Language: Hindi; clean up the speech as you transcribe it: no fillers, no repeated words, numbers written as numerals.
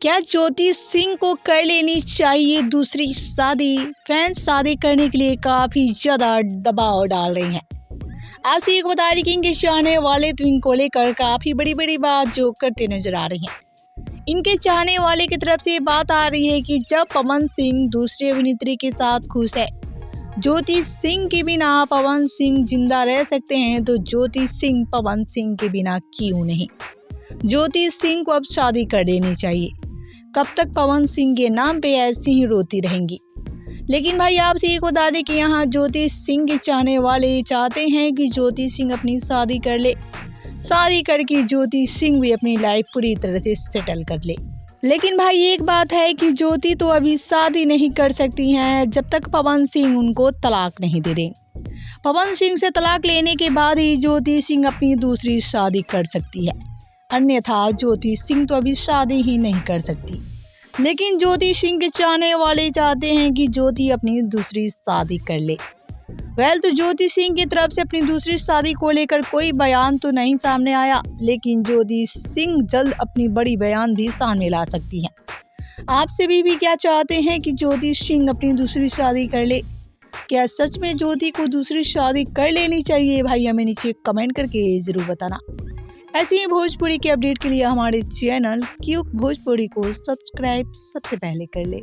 क्या ज्योति सिंह को कर लेनी चाहिए दूसरी शादी? फ्रेंड्स शादी करने के लिए काफी ज्यादा दबाव डाल रही हैं। आपसे एक बता दें कि इनके चाहने वाले तो इनको लेकर काफी बड़ी बड़ी बात जो करते नजर आ रही हैं। इनके चाहने वाले की तरफ से बात आ रही है कि जब पवन सिंह दूसरी अभिनेत्री के साथ खुश है, ज्योति सिंह के बिना पवन सिंह जिंदा रह सकते हैं, तो ज्योति सिंह पवन सिंह के बिना क्यों नहीं। ज्योति सिंह को अब शादी कर देनी चाहिए। कब तक पवन सिंह के नाम पे ऐसी ही रोती रहेंगी? लेकिन भाई आपसे एक बता दें कि यहाँ ज्योति सिंह के चाहने वाले चाहते हैं कि ज्योति सिंह अपनी शादी कर ले, शादी करके ज्योति सिंह भी अपनी लाइफ पूरी तरह से सेटल कर ले। लेकिन भाई एक बात है कि ज्योति तो अभी शादी नहीं कर सकती हैं जब तक पवन सिंह उनको तलाक नहीं दे दें। पवन सिंह से तलाक लेने के बाद ही ज्योति सिंह अपनी दूसरी शादी कर सकती है, अन्यथा ज्योति सिंह तो अभी शादी ही नहीं कर सकती। लेकिन ज्योति सिंह के चाहने वाले चाहते हैं कि ज्योति अपनी दूसरी शादी कर ले। तो ज्योति सिंह की तरफ से अपनी दूसरी शादी को लेकर कोई बयान तो नहीं सामने आया, लेकिन ज्योति सिंह जल्द अपनी बड़ी बयान भी सामने ला सकती हैं। आपसे भी क्या चाहते हैं कि ज्योति सिंह अपनी दूसरी शादी कर ले? क्या सच में ज्योति को दूसरी शादी कर लेनी चाहिए? भाई हमें नीचे कमेंट करके जरूर बताना। ऐसे ही भोजपुरी के अपडेट के लिए हमारे चैनल क्यूक भोजपुरी को सब्सक्राइब सबसे पहले कर ले।